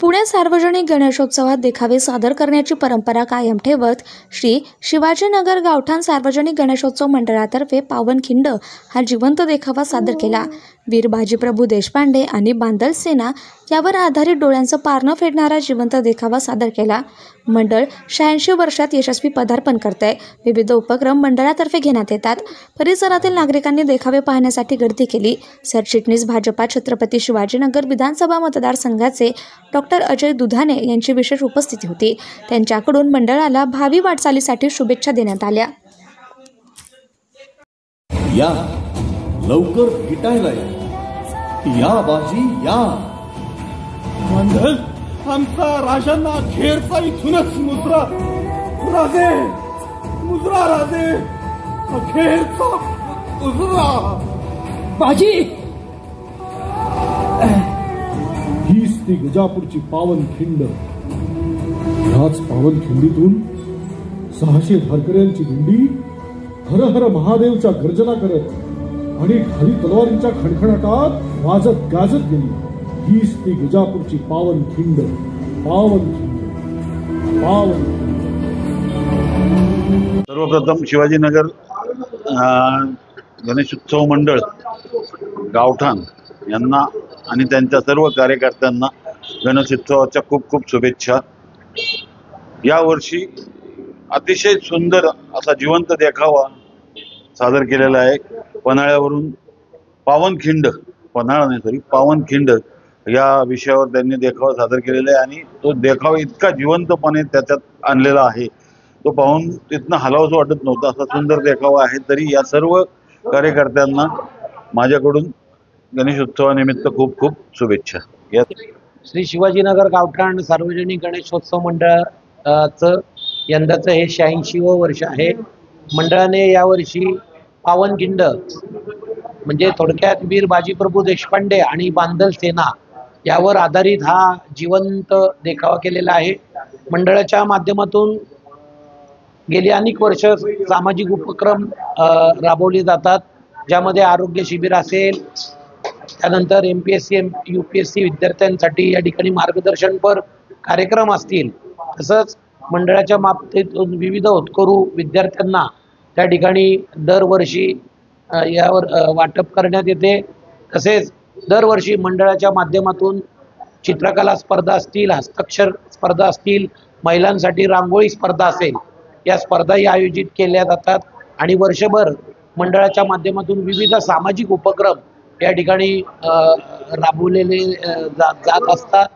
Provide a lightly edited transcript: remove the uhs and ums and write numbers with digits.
पुणे सार्वजनिक गणेशोत्सवात देखावे सादर करण्याची परंपरा कायम ठेवत श्री शिवाजीनगर गावठाण सार्वजनिक गणेशोत्सव मंडळातर्फे पावनखिंड हा जिवंत देखावा सादर केला। वीर बाजीप्रभू देशपांडे आणि बांदल सेना यावर आधारित डोळ्यांचं पारणं फेडणारा जिवंत देखावा सादर केला। मंडळ 86 वर्षात यशस्वी पदार्पण करते। विविध उपक्रम मंडळातर्फे घेण्यात येतात। परिसरातील नागरिकांनी देखावे पाहण्यासाठी गर्दी केली। सरचिटणीस भाजपा छत्रपती शिवाजीनगर विधानसभा मतदारसंघाचे डॉक्टर अजय दुधाने यांची विशेष उपस्थिती होती। त्यांच्याकडून मंडळाला भावी वाटचालीसाठी शुभेच्छा देण्यात आल्या। या लवकर भेटायला या बाजी या मंडल आमचा राजांना अखेरचा इथूनच मुजरा राजे अखेरचा मुजरा बाजी हीच ती गजापूरची पावनखिंड। ह्याच पावनखिंडीतून 600 धारकऱ्यांची दिंडी हर हर महादेवच्या गर्जना करत आणि खाली तलवारींच्या खणखणाटात वाजत गाजत गेली। हीच ती गजापूरची पावनखिंड। सर्वप्रथम शिवाजीनगर गणेशोत्सव मंडळ गावठाण यांना आणि त्यांच्या सर्व कार्यकर्त्यांना गणेशोत्सवाच्या खूप खूप शुभेच्छा। यावर्षी अतिशय सुंदर असा जिवंत देखावा सादर केलेला आहे। पन्हाळ्यावरून पावनखिंड पावनखिंड या विषयावर त्यांनी देखावा सादर केलेला आहे आणि तो देखावा इतका जिवंतपणे त्याच्यात आणलेला आहे, तो पाहून तिथनं हलावंसं वाटत नव्हतं। असा सुंदर देखावा आहे। तरी या सर्व कार्यकर्त्यांना माझ्याकडून गणेशोत्सवानिमित्त खूप खूप शुभेच्छा। श्री शिवाजीनगर गावठाण सार्वजनिक गणेशोत्सव मंडळाचं यंदाचं हे 86वं वर्ष आहे। मंडळाने यावर्षी पावनखिंड म्हणजे थोडक्यात वीर बाजीप्रभू देशपांडे आणि बांदल सेना यावर आधारित हा जिवंत देखावा केलेला आहे। मंडळाच्या माध्यमातून गेली अनेक वर्ष सामाजिक उपक्रम राबवले जातात, ज्यामध्ये आरोग्य शिबिर असेल, त्यानंतर MPSC UPSC विद्यार्थ्यांसाठी या ठिकाणी मार्गदर्शनपर कार्यक्रम असतील, तसंच मंडळाच्या बाबतीत विविध होतकरू विद्यार्थ्यांना त्या ठिकाणी दरवर्षी यावर वाटप करण्यात येते। तसेच दरवर्षी मंडळाच्या माध्यमातून चित्रकला स्पर्धा असतील, हस्ताक्षर स्पर्धा असतील, महिलांसाठी रांगोळी स्पर्धा असेल, या स्पर्धाही आयोजित केल्या जातात आणि वर्षभर मंडळाच्या माध्यमातून विविध सामाजिक उपक्रम या ठिकाणी राबवलेले जात असतात।